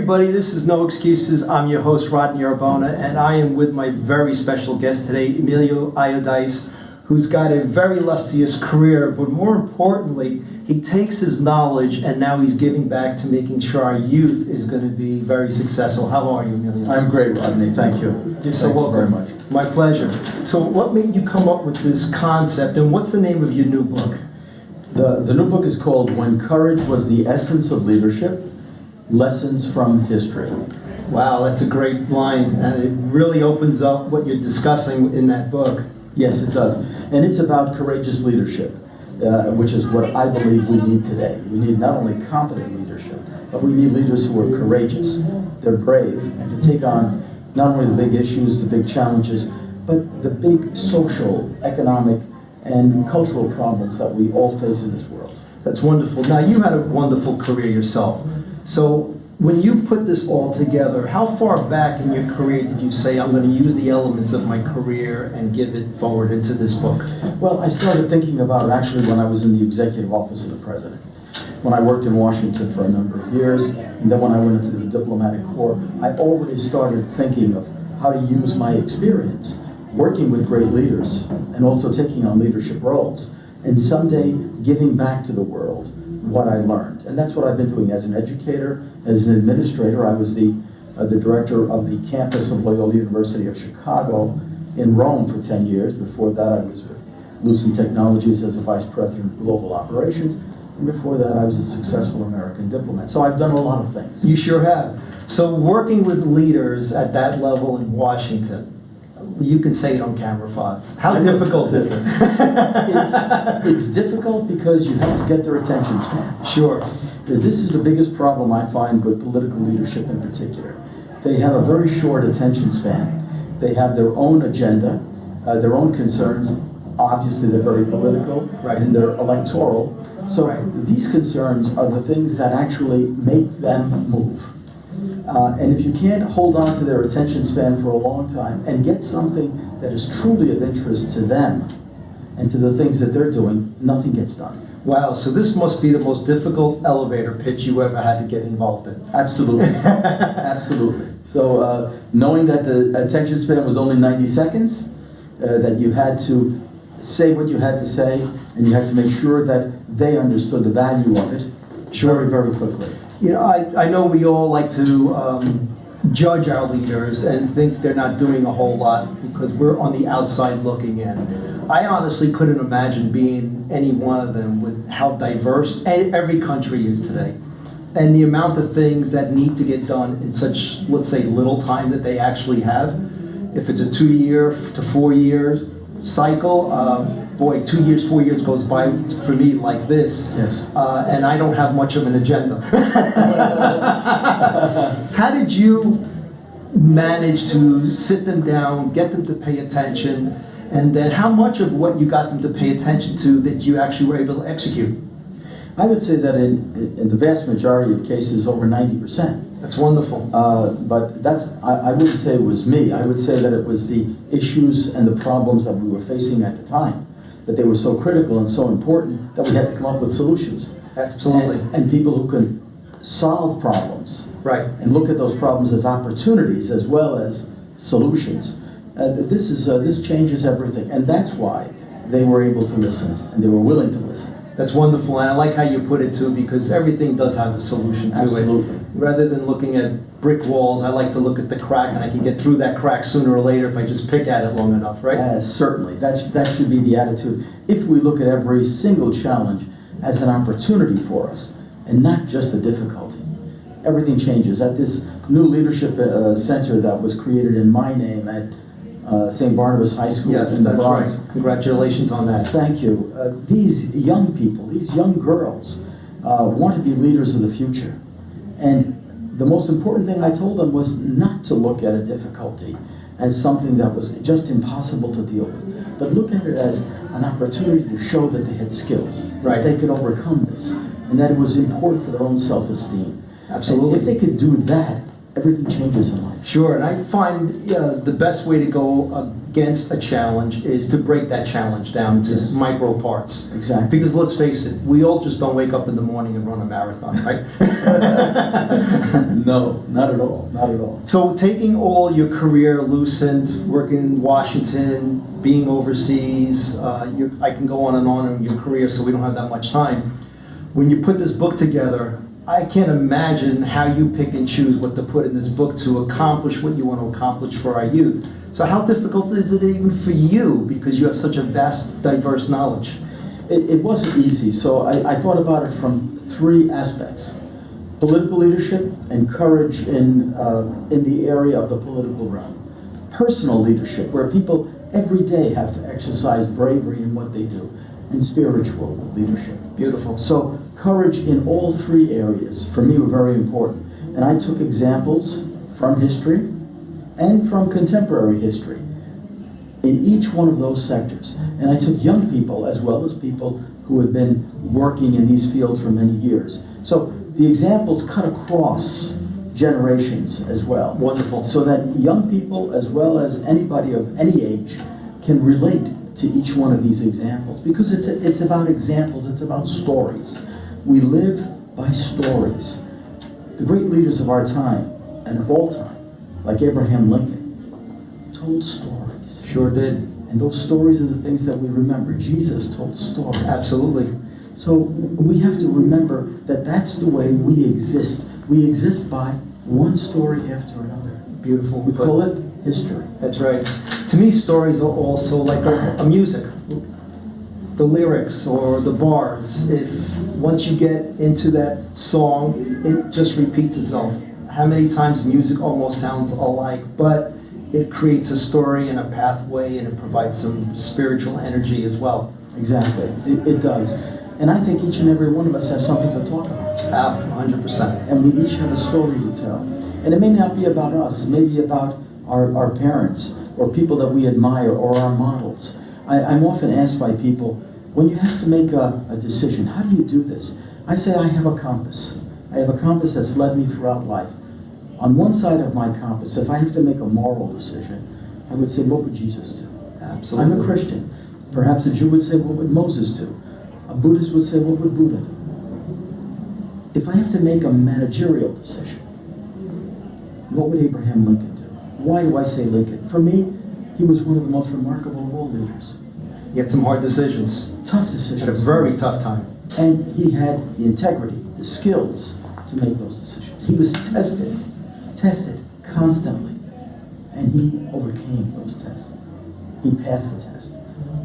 everybody, this is No Excuses. I'm your host, Rodney Arbona, and I am with my very special guest today, Emilio Iodice, who's got a very illustrious career, but more importantly, he takes his knowledge and now he's giving back to making sure our youth is going to be very successful. How are you, Emilio? I'm great, Rodney. Thank you. You're so welcome. Very much. My pleasure. So what made you come up with this concept, and what's the name of your new book? The new book is called When Courage Was the Essence of Leadership, Lessons from History. Wow, that's a great line, and it really opens up what you're discussing in that book. Yes, it does. And it's about courageous leadership, which is what I believe we need today. We need not only competent leadership, but we need leaders who are courageous, they're brave, and to take on not only the big issues, the big challenges, but the big social, economic, and cultural problems that we all face in this world. That's wonderful. Now, you had a wonderful career yourself. So when you put this all together, how far back in your career did you say, I'm going to use the elements of my career and give it forward into this book? Well, I started thinking about it actually when I was in the executive office of the president. When I worked in Washington for a number of years, and then when I went into the diplomatic corps, I already started thinking of how to use my experience working with great leaders and also taking on leadership roles and someday giving back to the world what I learned. And that's what I've been doing as an educator, as an administrator. I was the director of the campus of Loyola University of Chicago in Rome for 10 years. Before that, I was with Lucent Technologies as a vice president of global operations. And before that, I was a successful American diplomat. So I've done a lot of things. You sure have. So working with leaders at that level in Washington, you can say it on camera, Fox. How difficult is it? It's difficult because you have to get their attention span. Sure. This is the biggest problem I find with political leadership in particular. They have a very short attention span. They have their own agenda, their own concerns. Obviously, they're very political, right, and they're electoral. So these concerns are the things that actually make them move. And if you can't hold on to their attention span for a long time and get something that is truly of interest to them and to the things that they're doing, nothing gets done. Wow, so this must be the most difficult elevator pitch you ever had to get involved in. Absolutely. Absolutely. So knowing that the attention span was only 90 seconds, that you had to say what you had to say, and you had to make sure that they understood the value of it very, very quickly. You know, I know we all like to judge our leaders and think they're not doing a whole lot because we're on the outside looking in. I honestly couldn't imagine being any one of them with how diverse every country is today. And the amount of things that need to get done in such, let's say, little time that they actually have. If it's a 2-year to 4-year cycle, boy, 2 years, 4 years goes by for me like this. Yes. And I don't have much of an agenda. How did you manage to sit them down, get them to pay attention, and then how much of what you got them to pay attention to that you actually were able to execute? I would say that in the vast majority of cases, over 90%. That's wonderful. But I wouldn't say it was me. I would say that it was the issues and the problems that we were facing at the time, that they were so critical and so important that we had to come up with solutions. Absolutely. And people who can solve problems. Right. And look at those problems as opportunities as well as solutions. This changes everything. And that's why they were able to listen and they were willing to listen. That's wonderful, and I like how you put it too, because everything does have a solution to Absolutely. it. Rather than looking at brick walls, I like to look at the crack, and I can get through that crack sooner or later if I just pick at it long enough, right? Certainly. That should be the attitude. If we look at every single challenge as an opportunity for us, and not just a difficulty, everything changes. At this new leadership center that was created in my name at St. Barnabas High School in the Bronx. Right. Congratulations on that. Thank you. These young people, these young girls, want to be leaders of the future. And the most important thing I told them was not to look at a difficulty as something that was just impossible to deal with, but look at it as an opportunity to show that they had skills, right, that they could overcome this, and that it was important for their own self-esteem. Absolutely. And if they could do that, everything changes in life. Sure, and I find the best way to go against a challenge is to break that challenge down to Yes. micro parts. Exactly. Because let's face it, we all just don't wake up in the morning and run a marathon, right? No, not at all, not at all. So taking all your career, Lucent, working in Washington, being overseas, I can go on in your career, so we don't have that much time. When you put this book together, I can't imagine how you pick and choose what to put in this book to accomplish what you want to accomplish for our youth. So how difficult is it even for you, because you have such a vast, diverse knowledge? It wasn't easy, so I thought about it from three aspects. Political leadership and courage in the area of the political realm. Personal leadership, where people every day have to exercise bravery in what they do. And spiritual leadership. Beautiful. So courage in all three areas for me were very important. And I took examples from history and from contemporary history in each one of those sectors. And I took young people as well as people who had been working in these fields for many years. So the examples cut across generations as well. Wonderful. So that young people as well as anybody of any age can relate to each one of these examples, because it's about examples, it's about stories. We live by stories. The great leaders of our time, and of all time, like Abraham Lincoln, told stories. Sure did. And those stories are the things that we remember. Jesus told stories. Absolutely. So we have to remember that that's the way we exist. We exist by one story after another. Beautiful. We call it history. That's right. To me, stories are also like a music. The lyrics or the bars, if once you get into that song, it just repeats itself. How many times music almost sounds alike, but it creates a story and a pathway, and it provides some spiritual energy as well. Exactly. It does. And I think each and every one of us has something to talk about. 100%. And we each have a story to tell. And it may not be about us. It may be about our parents or people that we admire or our models. I'm often asked by people, when you have to make a decision, how do you do this? I say I have a compass. I have a compass that's led me throughout life. On one side of my compass, if I have to make a moral decision, I would say, what would Jesus do? Absolutely. I'm a Christian. Perhaps a Jew would say, what would Moses do? A Buddhist would say, what would Buddha do? If I have to make a managerial decision, what would Abraham Lincoln do? Why do I say Lincoln? For me, he was one of the most remarkable of all leaders. He had some hard decisions. Tough decisions. At a very tough time. And he had the integrity, the skills to make those decisions. He was tested constantly. And he overcame those tests. He passed the test.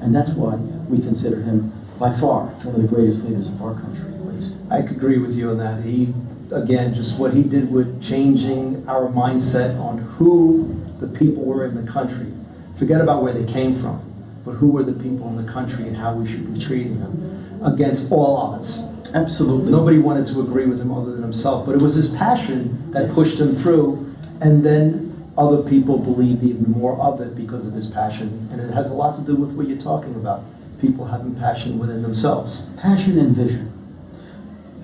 And that's why we consider him by far one of the greatest leaders of our country, at least. I could agree with you on that. He, again, just what he did with changing our mindset on who the people were in the country. Forget about where they came from, but who were the people in the country and how we should be treating them against all odds. Absolutely. Nobody wanted to agree with him other than himself, but it was his passion that pushed him through, and then other people believed even more of it because of his passion. And it has a lot to do with what you're talking about. People having passion within themselves. Passion and vision.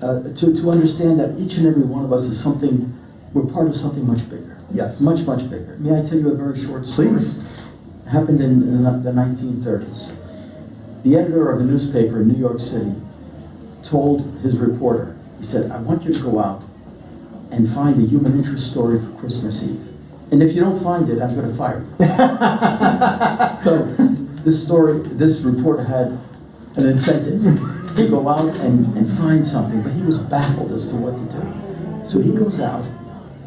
To understand that each and every one of us is something, we're part of something much bigger. Yes. Much, much bigger. May I tell you a very short story? Please. It happened in the 1930s. The editor of a newspaper in New York City told his reporter, he said, I want you to go out and find a human interest story for Christmas Eve. And if you don't find it, I'm going to fire you. So this reporter had an incentive to go out and find something, but he was baffled as to what to do. So he goes out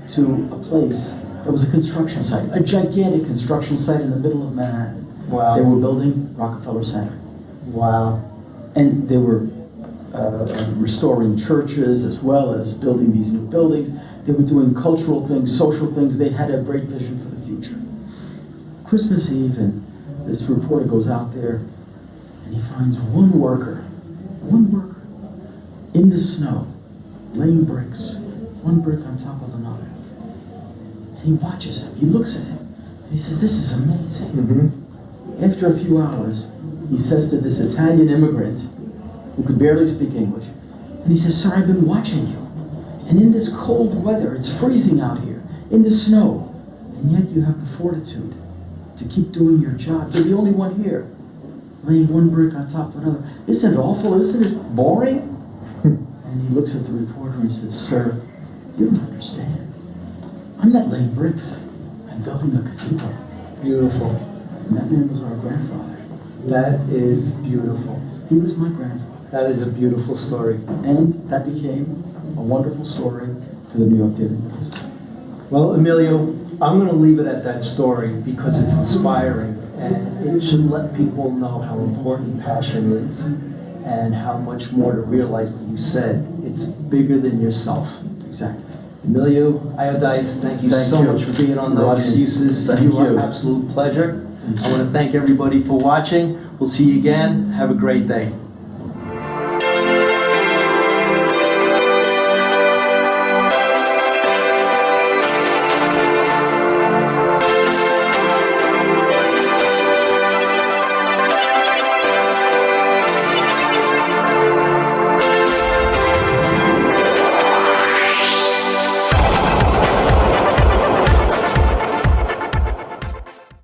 to a place that was a construction site, a gigantic construction site in the middle of Manhattan. Wow. They were building Rockefeller Center. Wow. And they were restoring churches as well as building these new buildings. They were doing cultural things, social things. They had a great vision for the future. Christmas Eve, and this reporter goes out there, and he finds one worker in the snow, laying bricks, one brick on top of another. And he watches him, he looks at him, and he says, this is amazing. Mm-hmm. After a few hours, he says to this Italian immigrant, who could barely speak English, and he says, sir, I've been watching you. And in this cold weather, it's freezing out here, in the snow, And yet you have the fortitude to keep doing your job. You're the only one here, laying one brick on top of another. Isn't it awful? Isn't it boring? And he looks at the reporter and says, "Sir, you don't understand. I'm not laying bricks. I'm building a cathedral." Beautiful. And that man was our grandfather. That is beautiful. He was my grandfather. That is a beautiful story. And that became a wonderful story for the New York Daily News. Well, Emilio, I'm going to leave it at that story because it's inspiring and it should let people know how important passion is and how much more to realize what you said. It's bigger than yourself. Exactly. Emilio, Iodice, thank you Thank so you. much for being on No Rodney, Excuses. thank You are you. an absolute pleasure. Thank I want to thank everybody for watching. We'll see you again. Have a great day.